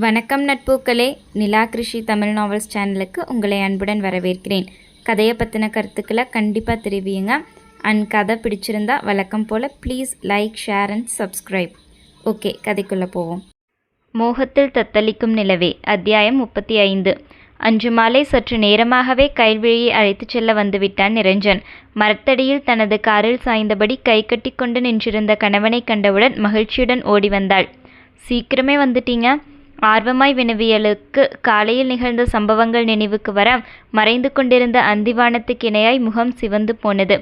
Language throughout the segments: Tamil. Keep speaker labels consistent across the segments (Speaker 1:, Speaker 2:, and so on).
Speaker 1: வணக்கம் நட்பூக்களே. நிலா கிருஷி தமிழ் நாவல்ஸ் சேனலுக்கு உங்களை அன்புடன் வரவேற்கிறேன். கதையை பற்றின கருத்துக்களை கண்டிப்பாக தெரிவியுங்க. அண்ட் கதை பிடிச்சிருந்தா வழக்கம் போல் please like, share and subscribe. Okay, கதைக்குள்ளே போவோம். மோகத்தில் தத்தளிக்கும் நிலவே. அத்தியாயம் 35. அன்று மாலை சற்று நேரமாகவே கைல்விழியை அழைத்துச் செல்ல வந்துவிட்டான் நிரஞ்சன். மரத்தடியில் தனது காரில் சாய்ந்தபடி கை கட்டி கொண்டு நின்றிருந்த கணவனை கண்டவுடன் மகிழ்ச்சியுடன் ஓடி வந்தாள். சீக்கிரமே வந்துட்டீங்க? ஆர்வமாய் வினவியலுக்கு காலையில் நிகழ்ந்த சம்பவங்கள் நினைவுக்கு வர மறைந்து கொண்டிருந்த அந்திவானத்துக்கு இணையாய் முகம் சிவந்து போனது.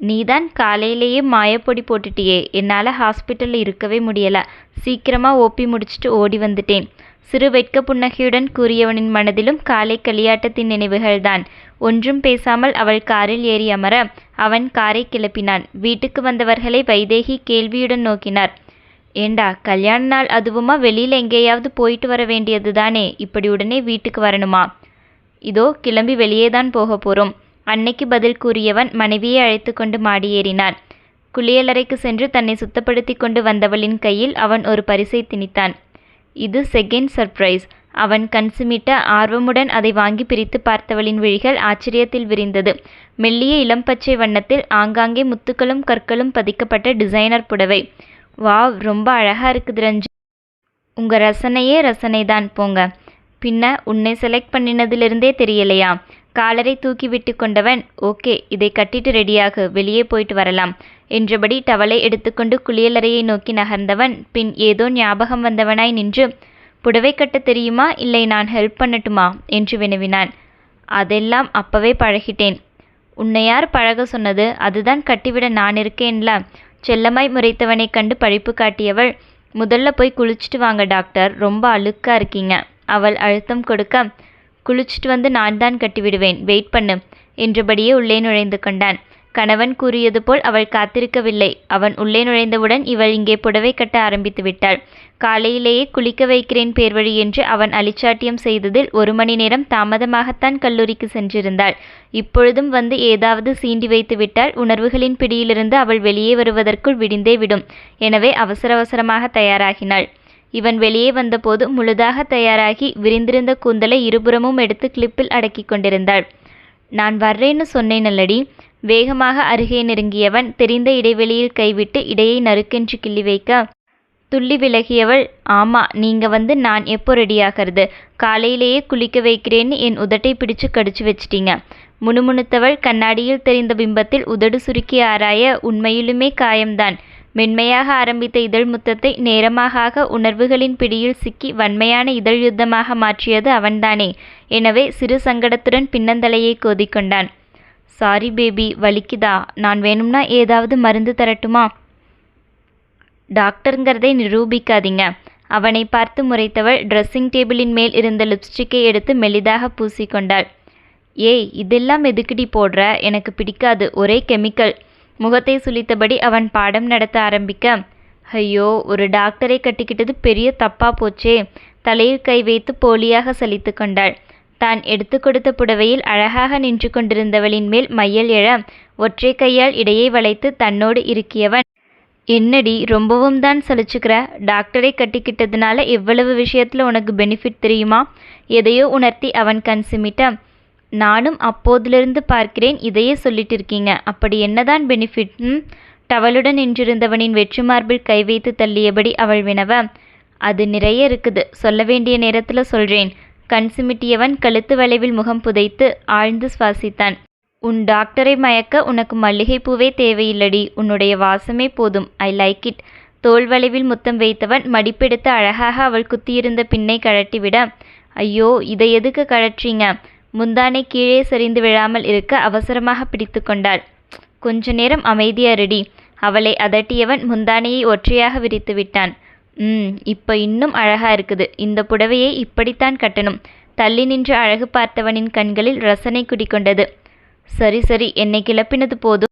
Speaker 1: நீதான் காலையிலேயே மாயப்பொடி போட்டுட்டியே, என்னால் ஹாஸ்பிட்டலில் இருக்கவே முடியல. சீக்கிரமாக ஓபி முடிச்சுட்டு ஓடி வந்துட்டேன். சிறு வெட்க புன்னகையுடன் கூறியவனின் மனதிலும் காலை களியாட்டத்தின் நினைவுகள்தான். ஒன்றும் பேசாமல் அவள் காரில் ஏறி அமர அவன் காரை கிளப்பினான். வீட்டுக்கு வந்தவர்களை வைதேகி கேள்வியுடன் நோக்கினார். ஏண்டா, கல்யாண நாள் அதுவுமா? வெளியில் எங்கேயாவது போயிட்டு வர வேண்டியது தானே, இப்படி உடனே வீட்டுக்கு வரணுமா? இதோ கிளம்பி வெளியே தான் போக போகிறோம். அன்னைக்கு பதில் கூறியவன் மனைவியை அழைத்து கொண்டு மாடியேறினான். குளியலறைக்கு சென்று தன்னை சுத்தப்படுத்தி கொண்டு வந்தவளின் கையில் அவன் ஒரு பரிசை திணித்தான். இது செகண்ட் சர்ப்ரைஸ். அவன் கண் சிமிட்ட ஆர்வமுடன் அதை வாங்கி பிரித்து பார்த்தவளின் விழிகள் ஆச்சரியத்தில் விரிந்தது. மெல்லிய இளம்பச்சை வண்ணத்தில் ஆங்காங்கே முத்துக்களும் கற்களும் பதிக்கப்பட்ட டிசைனர் புடவை. வாவ், ரொம்ப அழகாக இருக்குது ரஞ்சு. உங்கள் ரசனையே ரசனை தான் போங்க. பின்ன உன்னை செலக்ட் பண்ணினதிலிருந்தே தெரியலையா? காலரை தூக்கி விட்டு கொண்டவன், ஓகே, இதை கட்டிட்டு ரெடியாக வெளியே போயிட்டு வரலாம் என்றபடி டவலை எடுத்துக்கொண்டு குளியலறையை நோக்கி நகர்ந்தவன் பின் ஏதோ ஞாபகம் வந்தவனாய் நின்று, புடவை கட்ட தெரியுமா, இல்லை நான் ஹெல்ப் பண்ணட்டுமா என்று வினவினான். அதெல்லாம் அப்பவே பழகிட்டேன். உன்னை யார் பழக சொன்னது? அதுதான் கட்டிவிட நான் இருக்கேன்ல. செல்லமாய் முறைத்தவனை கண்டு பழிப்பு காட்டியவள், முதல்ல போய் குளிச்சுட்டு வாங்க டாக்டர், ரொம்ப அழுக்கா இருக்கீங்க. அவள் அழுத்தம் கொடுக்க, குளிச்சுட்டு வந்து நான் தான் கட்டிவிடுவேன், வெயிட் பண்ணு என்றபடியே உள்ளே நுழைந்து கொண்டான். கணவன் கூறியது போல் அவள் காத்திருக்கவில்லை. அவன் உள்ளே நுழைந்தவுடன் இவள் இங்கே புடவை கட்ட ஆரம்பித்து விட்டாள். காலையிலேயே குளிக்க வைக்கிறேன் பேர்வழி என்று அவன் அலிச்சாட்டியம் செய்ததில் 1 மணி நேரம் தாமதமாகத்தான் கல்லூரிக்கு சென்றிருந்தாள். இப்பொழுதும் வந்து ஏதாவது சீண்டி வைத்து விட்டால் உணர்வுகளின் பிடியிலிருந்து அவள் வெளியே வருவதற்குள் விடிந்தே விடும். எனவே அவசர அவசரமாக தயாராகினாள். இவன் வெளியே வந்தபோது முழுதாக தயாராகி விரிந்திருந்த கூந்தலை இருபுறமும் எடுத்து கிளிப்பில் அடக்கி கொண்டிருந்தாள். நான் வர்றேன்னு சொன்னேனல்லடி. வேகமாக அருகே நெருங்கியவன் தெரிந்த இடைவெளியில் கைவிட்டு இடையை நறுக்கென்று கிள்ளி வைக்க துள்ளி விலகியவள், ஆமா, நீங்க வந்து நான் எப்போ ரெடியாகிறது? காலையிலேயே குளிக்க வைக்கிறேன்னு என் உதட்டை பிடிச்சு கடிச்சு வச்சிட்டீங்க. முணுமுணுத்தவள் கண்ணாடியில் தெரிந்த பிம்பத்தில் உதடு சுருக்கி ஆராய உண்மையிலுமே காயம்தான். மென்மையாக ஆரம்பித்த இதழ் முத்தத்தை நேரமாக உணர்வுகளின் பிடியில் சிக்கி வன்மையான இதழ் யுத்தமாக மாற்றியது அவன்தானே. எனவே சிறு சங்கடத்துடன் பின்னந்தலையை கோதிக்கொண்டான். சாரி பேபி, வலிக்குதா? நான் வேணும்னா ஏதாவது மருந்து தரட்டுமா? டாக்டருங்கிறதை நிரூபிக்காதீங்க. அவனை பார்த்து முறைத்தவள் ட்ரெஸ்ஸிங் டேபிளின் மேல் இருந்த லிப்ஸ்டிக்கை எடுத்து மெலிதாக பூசிக்கொண்டாள். ஏய், இதெல்லாம் எதுக்குடி போடுற? எனக்கு பிடிக்காது, ஒரே கெமிக்கல். முகத்தை சுளித்தபடி அவன் பாடம் நடத்த ஆரம்பிக்க, ஐயோ, ஒரு டாக்டரை கட்டிக்கிட்டது பெரிய தப்பா போச்சே. தலையில் கை வைத்து போலியாக சலித்து கொண்டாள். தான் எடுத்து கொடுத்த புடவையில் அழகாக நின்று கொண்டிருந்தவளின் மேல் மையல் எழ ஒற்றை கையால் இடையை வளைத்து தன்னோடு இருக்கியவன், என்னடி ரொம்பவும் தான் சலிச்சுக்கிற? டாக்டரை கட்டிக்கிட்டதுனால எவ்வளவு விஷயத்தில் உனக்கு பெனிஃபிட் தெரியுமா? எதையோ உணர்த்தி அவன் கண் சிமிட்ட, நானும் அப்போதிலிருந்து பார்க்கிறேன், இதையே சொல்லிட்டு இருக்கீங்க. அப்படி என்னதான் பெனிஃபிட்? டவலுடன் நின்றிருந்தவனின் வெற்று மார்பில் கை வைத்து தள்ளியபடி அவள் வினவ, அது நிறைய இருக்குது, சொல்ல வேண்டிய நேரத்தில் சொல்கிறேன். கண் சிமிட்டியவன் கழுத்து வளைவில் முகம் புதைத்து ஆழ்ந்து சுவாசித்தான். உன் டாக்டரை மயக்க உனக்கு மல்லிகைப்பூவே தேவையில்லடி, உன்னுடைய வாசமே போதும். I like it. தோல் வளைவில் முத்தம் வைத்தவன் மடிப்பெடுத்து அழகாக அவள் குத்தியிருந்த பின்னை கழட்டிவிட, ஐயோ, இதை எதுக்கு கழற்றீங்க? முந்தானை கீழே சரிந்து விழாமல் இருக்க அவசரமாக பிடித்து கொண்டாள். கொஞ்ச நேரம் அமைதியா ரெடி. அவளை அதட்டியவன் முந்தானையை ஒற்றையாக விரித்து விட்டான். இப்போ இன்னும் அழகா இருக்குது. இந்த புடவையை இப்படித்தான் கட்டணும். தள்ளி நின்று அழகு பார்த்தவனின் கண்களில் ரசனை குடிக்கொண்டது. சரி சரி, என்னை கிளப்பினது போதும்.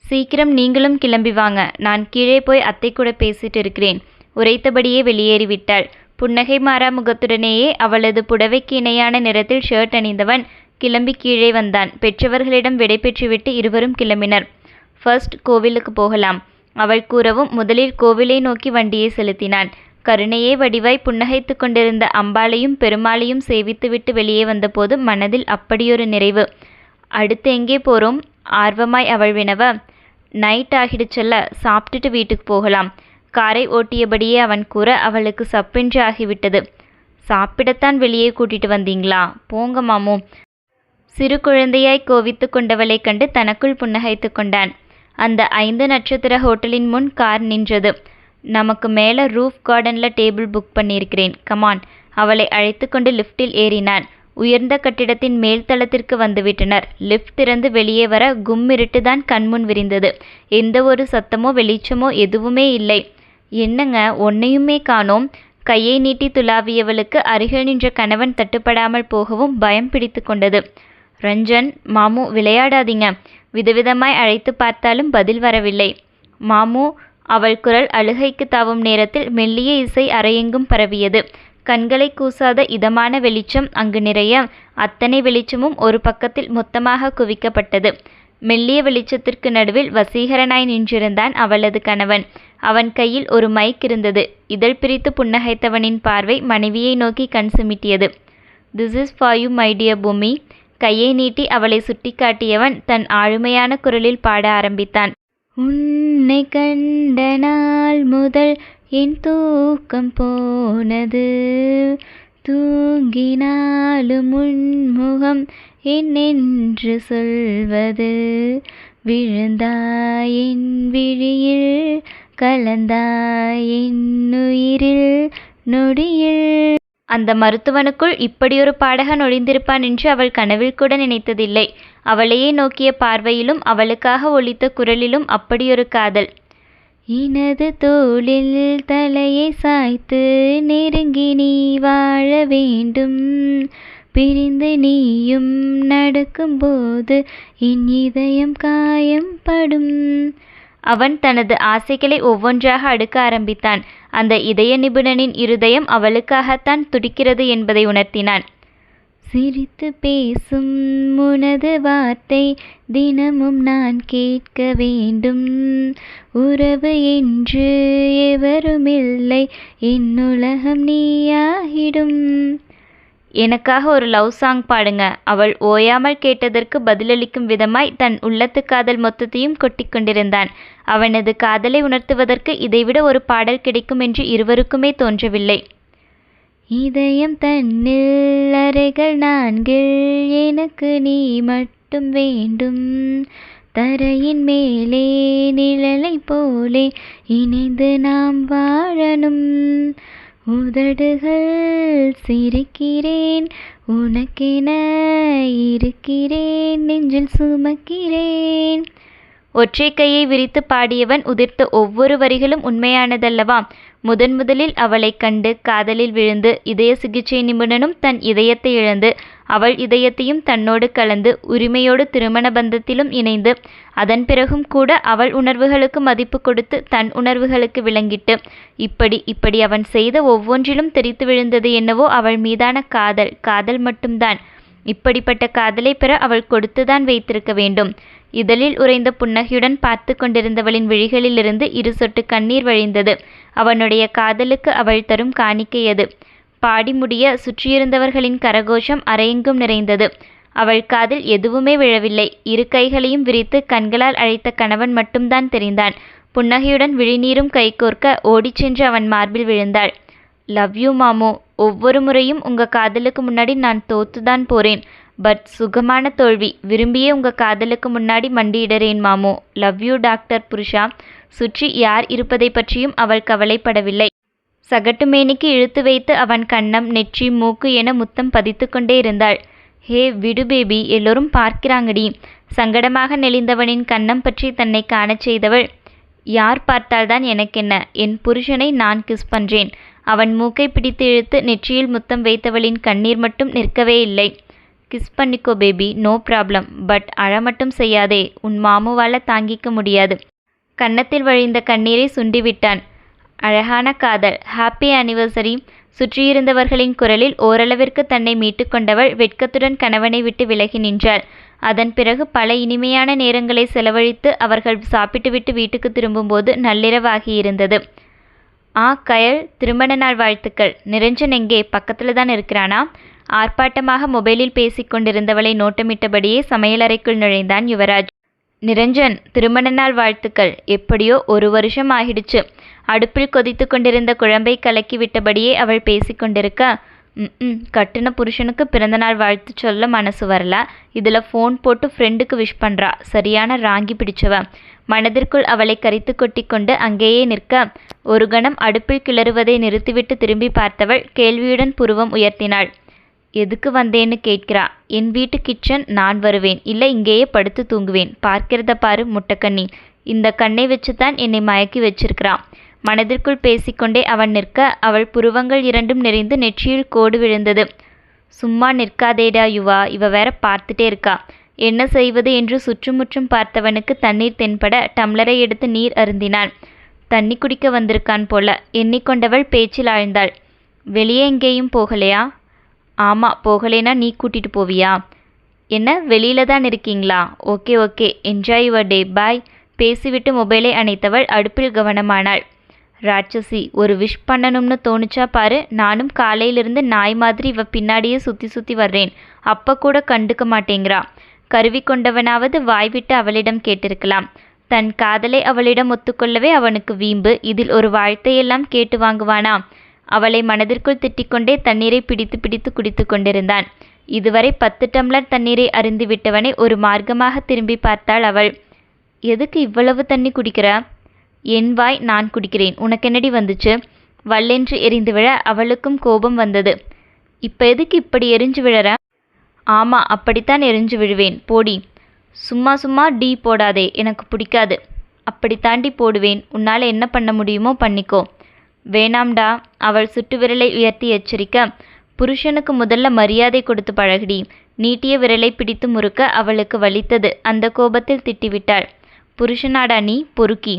Speaker 1: சீக்கிரம் நீங்களும் கிளம்பி வாங்க. நான் கீழே போய் அத்தை கூட பேசிட்டு இருக்கிறேன். உரைத்தபடியே வெளியேறிவிட்டாள். புன்னகை மாறா முகத்துடனேயே அவளது புடவைக்கு இணையான நிறத்தில் ஷர்ட் அணிந்தவன் கிளம்பி கீழே வந்தான். பெற்றவர்களிடம் விடை பெற்றுவிட்டு இருவரும் கிளம்பினர். ஃபர்ஸ்ட் கோவிலுக்கு போகலாம். அவள் கூறவும் முதலில் கோவிலை நோக்கி வண்டியை செலுத்தினான். கருணையே வடிவாய் புன்னகைத்து கொண்டிருந்த அம்பாளையும் பெருமாளையும் சேவித்துவிட்டு வெளியே வந்தபோது மனதில் அப்படியொரு நிறைவு. அடுத்து எங்கே போகிறோம்? ஆர்வமாய் அவள் வினவ. நைட் ஆகிடுச்சல்ல, சாப்பிட்டுட்டு வீட்டுக்கு போகலாம். காரை ஓட்டியபடியே அவன் கூற அவளுக்கு சப்பென்று ஆகிவிட்டது. சாப்பிடத்தான் வெளியே கூட்டிட்டு வந்தீங்களா? போங்க மாமு. சிறு குழந்தையாய் கோவித்து கொண்டவளைக் கண்டு தனக்குள் புன்னகைத்து கொண்டான். அந்த 5 நட்சத்திர ஹோட்டலின் முன் கார் நின்றது. நமக்கு மேலே ரூஃப் கார்டனில் டேபிள் புக் பண்ணியிருக்கிறேன், கமான். அவளை அழைத்து கொண்டு லிஃப்டில் ஏறினான். உயர்ந்த கட்டிடத்தின் மேல் தளத்திற்கு வந்துவிட்டனர். லிஃப்ட் திறந்து வெளியே வர கும்மிருட்டுதான் கண்முன் விரிந்தது. எந்த ஒரு சத்தமோ வெளிச்சமோ எதுவுமே இல்லை. என்னங்க, ஒன்னையுமே காணோம். கையை நீட்டி துளாவியவளுக்கு அருகில் நின்ற கணவன் தட்டுப்படாமல் போகவும் பயம் பிடித்து கொண்டது. ரஞ்சன், மாமு விளையாடாதீங்க. விதவிதமாய் அழைத்து பார்த்தாலும் பதில் வரவில்லை. மாமு. அவள் குரல் அழுகைக்கு தாவும் நேரத்தில் மெல்லிய இசை அறையெங்கும் பரவியது. கண்களை கூசாத இதமான வெளிச்சம் அங்கு நிறைய, அத்தனை வெளிச்சமும் ஒரு பக்கத்தில் மொத்தமாக குவிக்கப்பட்டது. மெல்லிய வெளிச்சத்திற்கு நடுவில் வசீகரனாய் நின்றிருந்தான் அவளது கணவன். அவன் கையில் ஒரு மைக் இருந்தது. இதழ் பிரித்து புன்னகைத்தவனின் பார்வை மனைவியை நோக்கி கண் சிமிட்டியது. This is for you my dear Bhoomi. கையை நீட்டி அவளை சுட்டி காட்டியவன் தன் ஆளுமையான குரலில் பாட ஆரம்பித்தான். உன்னை கண்ட நாள் முதல் என் தூக்கம் போனது, தூங்கினாலும் உன்முகம் என்னென்று சொல்வது, விழுந்தாய் என் விழியில், கலந்தாய் என் உயிரில் நொடியில். அந்த மருத்துவனுக்குள் இப்படியொரு பாடகன் ஒளிந்திருப்பான் என்று அவள் கனவில் கூட நினைத்ததில்லை. அவளையே நோக்கிய பார்வையிலும் அவளுக்காக ஒலித்த குரலிலும் அப்படியொரு காதல். இனது தோளில் தலையை சாய்த்து நெருங்கி நீ வாழ வேண்டும், பிரிந்து நீயும் நடக்கும்போது என் இதயம் காயம்படும். அவன் தனது ஆசைகளை ஒவ்வொன்றாக அடுக்க ஆரம்பித்தான். அந்த இதய நிபுணனின் இருதயம் அவளுக்காகத்தான் துடிக்கிறது என்பதை உணர்த்தினான். சிரித்து பேசும் உனது வார்த்தை தினமும் நான் கேட்க வேண்டும், உறவு என்று எவருமில்லை, என் உலகம் நீயாகிடும். எனக்காக ஒரு லவ் சாங் பாடுங்க. அவள் ஓயாமல் கேட்டதற்கு பதிலளிக்கும் விதமாய் தன் உள்ளத்து காதல் மொத்தத்தையும் கொட்டிக் கொண்டிருந்தான். அவனது காதலை உணர்த்துவதற்கு இதைவிட ஒரு பாடல் கிடைக்கும் என்று இருவருக்குமே தோன்றவில்லை. இதயம் தன்னில் அறைகள் 4, எனக்கு நீ மட்டும் வேண்டும், தரையின் மேலே நிழலை போலே இணைந்து நாம் வாழணும், உதடுகள் சிரிக்கிறேன், உனக்கென இருக்கிறேன், நெஞ்சில் சுமக்கிறேன். ஒற்றை கையை விரித்து பாடியவன் உதிர்த்த ஒவ்வொரு வரிகளும் உண்மையானதல்லவா? முதலில் அவளை கண்டு காதலில் விழுந்து இதய சிகிச்சை நிபுணனும் தன் இதயத்தை இழந்து அவள் இதயத்தையும் தன்னோடு கலந்து உரிமையோடு திருமண பந்தத்திலும் இணைந்து அதன் பிறகும் கூட அவள் உணர்வுகளுக்கு மதிப்பு கொடுத்து தன் உணர்வுகளுக்கு விளங்கிட்டு இப்படி அவன் செய்த ஒவ்வொன்றிலும் தெரித்து விழுந்தது என்னவோ அவள் மீதான காதல் மட்டும்தான். இப்படிப்பட்ட காதலை பெற அவள் கொடுத்துதான் வைத்திருக்க வேண்டும். இதழில் உறைந்த புன்னகையுடன் பார்த்து கொண்டிருந்தவளின் விழிகளிலிருந்து 2 சொட்டு கண்ணீர் வழிந்தது. அவனுடைய காதலுக்கு அவள் தரும் காணிக்கையது. பாடி முடிய சுற்றியிருந்தவர்களின் கரகோஷம் அறையெங்கும் நிறைந்தது. அவள் காதில் எதுவுமே விழவில்லை. 2 கைகளையும் விரித்து கண்களால் அழைத்த கணவன் மட்டும்தான் தெரிந்தான். புன்னகையுடன் விழிநீரும் கைகோர்க்க ஓடிச் சென்று அவன் மார்பில் விழுந்தாள். லவ் யூ மாமு. ஒவ்வொரு முறையும் உங்க காதலுக்கு முன்னாடி நான் தோத்துதான் போறேன். பட் சுகமான தோல்வி. விரும்பியே உங்க காதலுக்கு முன்னாடி மண்டியிடுறேன் மாமு. லவ் யூ டாக்டர் புருஷா. சுற்றி யார் இருப்பதை பற்றியும் அவள் கவலைப்படவில்லை. சகட்டு மேனிக்கு இழுத்து வைத்து அவன் கன்னம், நெற்றி, மூக்கு என முத்தம் பதித்து கொண்டே இருந்தாள். ஹே விடு பேபி, எல்லோரும் பார்க்கிறாங்கடி. சங்கடமாக நெளிந்தவனின் கன்னம் பற்றி தன்னை காணச் செய்தவள். யார் பார்த்தால்தான் எனக்கென்ன, என் புருஷனை நான் கிஸ் பண்றேன். அவன் மூக்கை பிடித்து இழுத்து நெற்றியில் முத்தம் வைத்தவளின் கண்ணீர் மட்டும் நிற்கவே இல்லை. கிஸ் பண்ணிக்கோ பேபி, நோ ப்ராப்ளம். பட் அழ மட்டும் செய்யாதே, உன் மாமுவால தாங்கிக்க முடியாது. கன்னத்தில் வழிந்த கண்ணீரை சுண்டிவிட்டான். அழகான காதல், ஹாப்பி ஆனிவர்சரி. சுற்றியிருந்தவர்களின் குரலில் ஓரளவிற்கு தன்னை மீட்டு கொண்டவள் வெட்கத்துடன் கணவனை விட்டு விலகி நின்றாள். அதன் பிறகு பல இனிமையான நேரங்களை செலவழித்து அவர்கள் சாப்பிட்டுவிட்டு வீட்டுக்கு திரும்பும்போது நள்ளிரவாகியிருந்தது. கயல், திருமண நாள் வாழ்த்துக்கள். நிரஞ்சன் எங்கே? பக்கத்துல தான் இருக்கிறானா? ஆர்ப்பாட்டமாக மொபைலில் பேசிக்கொண்டிருந்தவளை நோட்டமிட்டபடியே சமையலறைக்குள் நுழைந்தான் யுவராஜ். நிரஞ்சன், திருமண நாள் வாழ்த்துக்கள். எப்படியோ 1 வருஷம் ஆகிடுச்சு. அடுப்பில் கொதித்து கொண்டிருந்த குழம்பை கலக்கி விட்டபடியே அவள் பேசிக்கொண்டிருக்க, கட்டுன புருஷனுக்கு பிறந்தநாள் வாழ்த்து சொல்ல மனசு வரல. இதில் ஃபோன் போட்டு ஃப்ரெண்டுக்கு விஷ் பண்ணுறா. சரியான ராங்கி பிடிச்சவ. மனதிற்குள் அவளை கரித்து கொட்டி கொண்டு அங்கேயே நிற்க, ஒரு கணம் அடுப்பில் கிளறுவதை நிறுத்திவிட்டு திரும்பி பார்த்தவள் கேள்வியுடன் புருவம் உயர்த்தினாள். எதுக்கு வந்தேன்னு கேட்கிறா? என் வீட்டு கிச்சன், நான் வருவேன். இல்லை இங்கேயே படுத்து தூங்குவேன். பார்க்கிறத பாரு முட்டைக்கண்ணி. இந்த கண்ணை வச்சுத்தான் என்னை மயக்கி வச்சிருக்கிறான். மனதிற்குள் பேசிக்கொண்டே அவன் நிற்க, அவள் புருவங்கள் 2ம் நெறிந்து நெற்றியில் கோடு விழுந்தது. சும்மா நிற்காதேடா யுவா, இவ வேற பார்த்துட்டே இருக்கா. என்ன செய்வது என்று சுற்றுமுற்றும் பார்த்தவனுக்கு தண்ணீர் தென்பட டம்ளரை எடுத்து நீர் அருந்தினான். தண்ணி குடிக்க வந்திருக்கான் போல எண்ணிக்கொண்டவள் பேச்சில் ஆழ்ந்தாள். வெளியே எங்கேயும் போகலையா? ஆமா, போகலேனா நீ கூட்டிட்டு போவியா? என்ன, வெளியில தான் இருக்கீங்களா? Okay okay, enjoy your day, bye. பேசிவிட்டு மொபைலை அணைத்தவள் அடுப்பில் கவனமானாள். ராட்சசி, ஒரு விஷ் பண்ணணும்னு தோணுச்சா பாரு. நானும் காலையிலிருந்து நாய் மாதிரி இவ பின்னாடியே சுற்றி சுற்றி வர்றேன். அப்போ கூட கண்டுக்க மாட்டேங்கிறா. கருவி கொண்டவனாவது வாய்விட்டு அவளிடம் கேட்டிருக்கலாம். தன் காதலை அவளிடம் ஒத்துக்கொள்ளவே அவனுக்கு வீம்பு. இதில் ஒரு வாழ்த்தையெல்லாம் கேட்டு வாங்குவானா? அவளை மனதிற்குள் திட்டிக்கொண்டே தண்ணீரை பிடித்து பிடித்து குடித்து கொண்டிருந்தான். இதுவரை 10 டம்ளர் தண்ணீரை அருந்தி விட்டவனை ஒரு மார்க்கமாக திரும்பி பார்த்தாள் அவள். எதுக்கு இவ்வளவு தண்ணி குடிக்கிற? என் வாய், நான் குடிக்கிறேன். உனக்கென்னடி வந்துச்சு? வல்லென்று எரிந்து விழ அவளுக்கும் கோபம் வந்தது. இப்ப எதுக்கு இப்படி எரிஞ்சு விழற? ஆமா, அப்படித்தான் எரிஞ்சு விழுவேன். போடி. சும்மா சும்மா டீ போடாதே, எனக்கு பிடிக்காது. அப்படி தாண்டி போடுவேன். உன்னால் என்ன பண்ண முடியுமோ பண்ணிக்கோ. வேணாம்டா. அவள் சுட்டு விரலை உயர்த்தி எச்சரிக்க, புருஷனுக்கு முதல்ல மரியாதை கொடுத்து பழகுடி. நீட்டிய விரலை பிடித்து முறுக்க அவளுக்கு வலித்தது. அந்த கோபத்தில் திட்டிவிட்டாள். புருஷனாடா நீ, பொறுக்கி.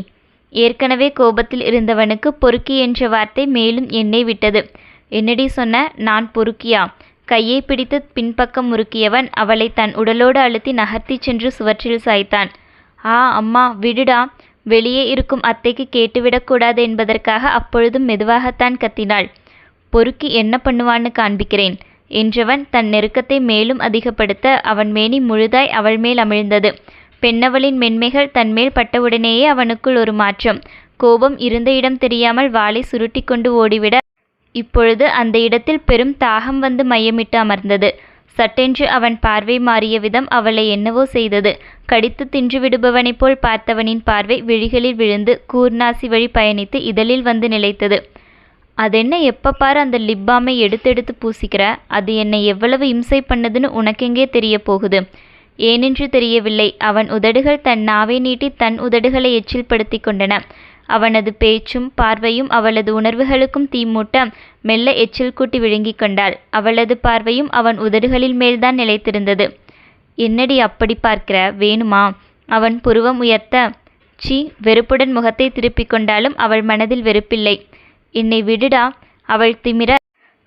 Speaker 1: ஏற்கனவே கோபத்தில் இருந்தவனுக்கு பொறுக்கி என்ற வார்த்தை மேலும் எண்ணெய் விட்டது. என்னடி சொன்ன? நான் பொறுக்கியா? கையை பிடித்து பின்பக்கம் முறுக்கியவன் அவளை தன் உடலோடு அழுத்தி நகர்த்தி சென்று சுவற்றில் சாய்த்தான். அம்மா விடுடா. வெளியே இருக்கும் அத்தைக்கு கேட்டுவிடக்கூடாது என்பதற்காக அப்பொழுதும் மெதுவாகத்தான் கத்தினாள். பொறுக்கி என்ன பண்ணுவான்னு காண்பிக்கிறேன் என்றவன் தன் நெருக்கத்தை மேலும் அதிகப்படுத்த அவன் மேனி முழுதாய் அவள் மேல் அமிழ்ந்தது. பெண்ணவளின் மென்மைகள் தன்மேல் பட்டவுடனேயே அவனுக்குள் ஒரு மாற்றம். கோபம் இருந்த இடம் தெரியாமல் வாளை சுருட்டி கொண்டு ஓடிவிட, இப்பொழுது அந்த இடத்தில் பெரும் தாகம் வந்து மையமிட்டு அமர்ந்தது. சட்டென்று அவன் பார்வை மாறிய விதம் அவளை என்னவோ செய்தது. கடித்து தின்று விடுபவனைப் போல் பார்த்தவனின் பார்வை விழிகளில் விழுந்து கூர்நாசி வழி பயணித்து இதழில் வந்து நிலைத்தது. அதென்ன எப்ப பாரு அந்த லிப்பாமை எடுத்தெடுத்து பூசிக்கிற? அது என்னை எவ்வளவு இம்சை பண்ணதுன்னு உனக்கெங்கே தெரிய போகுது? ஏனென்று தெரியவில்லை. அவன் உதடுகள் தன் நாவை நீட்டி தன் உதடுகளை எச்சில் படுத்தி கொண்டன. அவனது பேச்சும் பார்வையும் அவளது உணர்வுகளுக்கும் தீமூட்ட மெல்ல எச்சில் கூட்டி விழுங்கிக் கொண்டாள். அவளது பார்வையும் அவன் உதடுகளில் மேல்தான் நிலைத்திருந்தது. என்னடி அப்படி பார்க்கிற? வேணுமா? அவன் புருவம் உயர்த்த, சி. வெறுப்புடன் முகத்தை திருப்பிக் கொண்டாலும் அவள் மனதில் வெறுப்பில்லை. என்னை விடுடா. அவள் திமிர.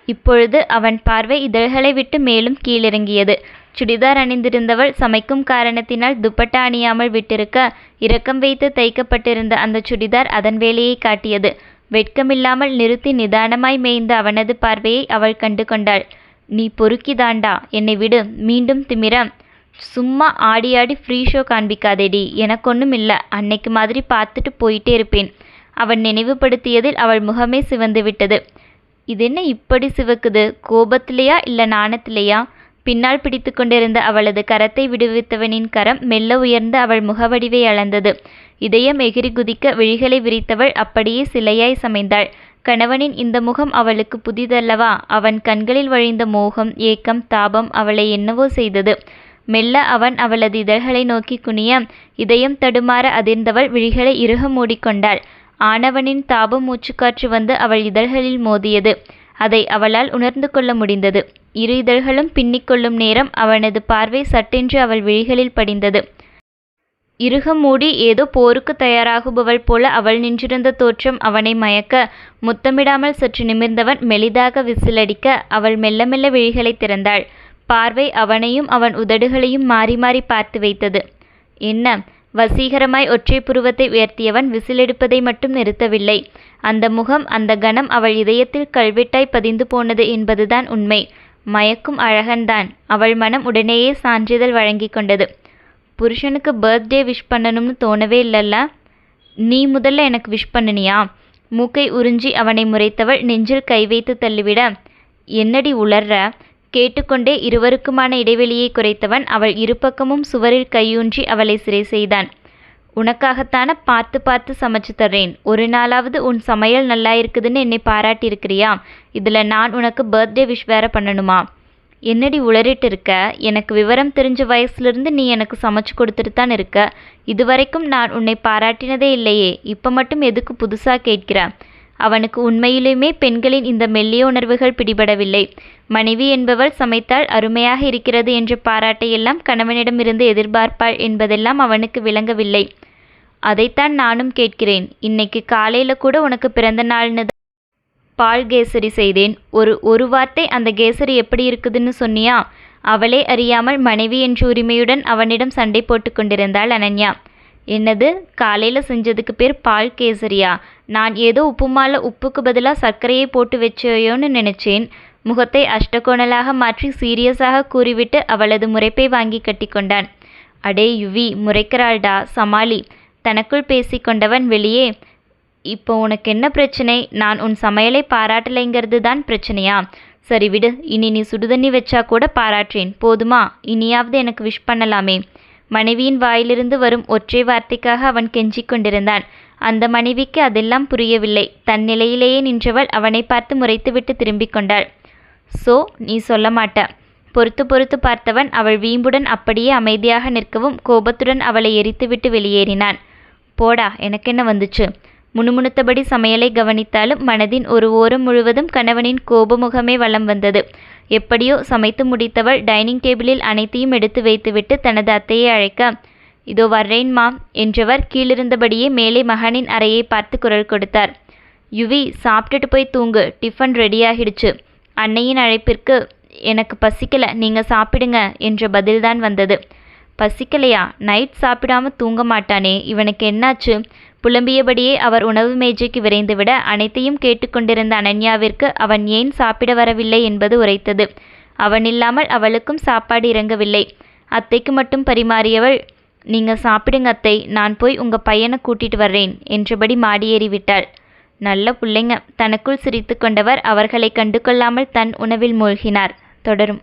Speaker 1: இப்பொழுது அவன் பார்வை இதழ்களை விட்டு மேலும் கீழிறங்கியது. சுடிதார் அணிந்திருந்தவள் சமைக்கும் காரணத்தினால் துப்பட்டா அணியாமல் விட்டிருக்க, இறக்கம் வைத்து தைக்கப்பட்டிருந்த அந்த சுடிதார் அதன் வேலையை காட்டியது. வெட்கமில்லாமல் நிறுத்தி நிதானமாய் மேய்ந்த அவனது பார்வையை அவள் கண்டு கொண்டாள். நீ பொறுக்கிதாண்டா. என்னை விடு. மீண்டும் திமிர. சும்மா ஆடி ஆடி ஃப்ரீ ஷோ காண்பிக்காதேடி. எனக்கொன்னும் இல்லை. அன்னைக்கு மாதிரி பார்த்துட்டு போயிட்டே இருப்பேன். அவன் நினைவுபடுத்தியதில் அவள் முகமே சிவந்து விட்டது. இதென்ன இப்படி சிவக்குது? கோபத்திலேயா இல்லை நாணத்திலேயா? பின்னால் பிடித்து கொண்டிருந்த அவளது கரத்தை விடுவித்தவனின் கரம் மெல்ல உயர்ந்து அவள் முகவடிவை அளந்தது. இதயம் எகிரி குதிக்க விழிகளை விரித்தவள் அப்படியே சிலையாய் சமைந்தாள். கணவனின் இந்த முகம் அவளுக்கு புதிதல்லவா? அவன் கண்களில் வழிந்த மோகம், ஏக்கம், தாபம் அவளை என்னவோ செய்தது. மெல்ல அவன் அவளது இதழ்களை நோக்கி குனிய, இதயம் தடுமாற அதிர்ந்தவள் விழிகளை இறுக மூடிக்கொண்டாள். ஆணவனின் தாப மூச்சுக்காற்று வந்து அவள் இதழ்களில் மோதியது. அதை அவளால் உணர்ந்து கொள்ள முடிந்தது. இரு இதழ்களும் பின்னிக்கொள்ளும் நேரம் அவனது பார்வை சட்டென்று அவள் விழிகளில் படிந்தது. இறுக மூடி ஏதோ போருக்கு தயாராகுபவள் போல அவள் நின்றிருந்த தோற்றம் அவனை மயக்க, முத்தமிடாமல் சற்று நிமிர்ந்தவன் மெலிதாக விசிலடிக்க அவள் மெல்ல மெல்ல விழிகளை திறந்தாள். பார்வை அவனையும் அவன் உதடுகளையும் மாறி மாறி பார்த்து வைத்தது. என்ன, வசீகரமாய் ஒற்றை புருவத்தை உயர்த்தியவன் விசிலெடுப்பதை மட்டும் நிறுத்தவில்லை. அந்த முகம், அந்த கணம் அவள் இதயத்தில் கல்வெட்டாய் பதிந்து போனது என்பதுதான் உண்மை. மயக்கும் அழகன்தான். அவள் மனம் உடனேயே சான்றிதழ் வழங்கி கொண்டது. புருஷனுக்கு பர்த்டே விஷ் பண்ணணும்னு தோணவே இல்லைல்ல? நீ முதல்ல எனக்கு விஷ் பண்ணனியா? மூக்கை உறிஞ்சி அவனை முறைத்தவள் நெஞ்சில் கை வைத்து தள்ளிவிட, என்னடி உளர்ற? கேட்டுக்கொண்டே இருவருக்குமான இடைவெளியை குறைத்தவன் அவள் இருபக்கமும் சுவரில் கையூன்றி அவளை சிறை செய்தான். உனக்காகத்தான பார்த்து பார்த்து சமைச்சு தர்றேன். ஒரு நாளாவது உன் சமையல் நல்லா இருக்குதுன்னு என்னை பாராட்டியிருக்கிறியா? இதில் நான் உனக்கு பர்த்டே விஷ் வேற பண்ணணுமா? என்னடி உளறிட்டு இருக்க? எனக்கு விவரம் தெரிஞ்ச வயசுலேருந்து நீ எனக்கு சமைச்சு கொடுத்துட்டு தான் இருக்க. இதுவரைக்கும் நான் உன்னை பாராட்டினதே இல்லையே, இப்போ மட்டும் எதுக்கு புதுசாக கேட்கிற? அவனுக்கு உண்மையிலுமே பெண்களின் இந்த மெல்லிய உணர்வுகள் பிடிபடவில்லை. மனைவி என்பவள் சமைத்தால் அருமையாக இருக்கிறது என்ற பாராட்டையெல்லாம் கணவனிடமிருந்து எதிர்பார்ப்பாள் என்பதெல்லாம் அவனுக்கு விளங்கவில்லை. அதைத்தான் நானும் கேட்கிறேன். இன்னைக்கு காலையில் கூட உனக்கு பிறந்த நாள்னு பால் கேசரி செய்தேன். ஒரு வார்த்தை அந்த கேசரி எப்படி இருக்குதுன்னு சொன்னியா? அவளே அறியாமல் மனைவி என்ற உரிமையுடன் அவனிடம் சண்டை போட்டு கொண்டிருந்தாள் அனன்யா. என்னது, காலையில் செஞ்சதுக்கு பேர் பால் கேசரியா? நான் ஏதோ உப்புமால உப்புக்கு பதிலாக சர்க்கரையை போட்டு வச்சோயோன்னு நினைச்சேன். முகத்தை அஷ்டகோணலாக மாற்றி சீரியஸாக கூறிவிட்டு அவளது முறைப்பை வாங்கி கட்டி கொண்டான். அடே யுவி, முறைக்கிறாள்டா, சமாளி. தனக்குள் பேசிக்கொண்டவன் வெளியே, இப்போ உனக்கு என்ன பிரச்சனை? நான் உன் சமையலை பாராட்டலைங்கிறது தான் பிரச்சனையா? சரி விடு, இனி நீ சுடுதண்ணி வச்சா கூட பாராட்டேன், போதுமா? இனியாவது எனக்கு விஷ் பண்ணலாமே. மனைவியின் வாயிலிருந்து வரும் ஒற்றை வார்த்தைக்காக அவன் கெஞ்சிக் கொண்டிருந்தான். அந்த மனைவிக்கு அதெல்லாம் புரியவில்லை. தன் நிலையிலேயே நின்றவள் அவனை பார்த்து முறைத்துவிட்டு திரும்பிக் கொண்டாள். சோ, நீ சொல்ல மாட்ட? பொறுத்து பொறுத்து பார்த்தவன் அவள் வீம்புடன் அப்படியே அமைதியாக நிற்கவும் கோபத்துடன் அவளை எரித்துவிட்டு வெளியேறினான். போடா, எனக்கென்ன வந்துச்சு? முணுமுணுத்தபடி சமையலை கவனித்தாலும் மனதின் ஒரு ஓரம் முழுவதும் கணவனின் கோபமுகமே வலம் வந்தது. எப்படியோ சமைத்து முடித்தவள் டைனிங் டேபிளில் அனைத்தையும் எடுத்து வைத்துவிட்டு தனது அத்தையை அழைக்க, இதோ வர்றேன்மா என்றவர் கீழிருந்தபடியே மேலே மகனின் அறையை பார்த்து குரல் கொடுத்தார். யுவி, சாப்பிட்டுட்டு போய் தூங்கு, டிஃபன் ரெடியாகிடுச்சு. அன்னையின் அழைப்பிற்கு, எனக்கு பசிக்கல, நீங்கள் சாப்பிடுங்க என்ற பதில்தான் வந்தது. பசிக்கலையா? நைட் சாப்பிடாம தூங்க மாட்டானே, இவனுக்கு என்னாச்சு? புலம்பியபடியே அவர் உணவு மேஜைக்கு விரைந்துவிட அனைத்தையும் கேட்டுக்கொண்டிருந்த அனன்யாவிற்கு அவன் ஏன் சாப்பிட வரவில்லை என்பது உரைத்தது. அவன் இல்லாமல் அவளுக்கும் சாப்பாடு இறங்கவில்லை. அத்தைக்கு மட்டும் பரிமாறியவள், நீங்க சாப்பிடுங்க அத்தை, நான் போய் உங்க பையனை கூட்டிட்டு வர்றேன் என்றபடி மாடியேறி விட்டாள். நல்ல பிள்ளைங்க. தனக்குள் சிரித்து கொண்டவர் அவர்களை கண்டு கொள்ளாமல் தன் உணவில் மூழ்கினார். தொடரும்.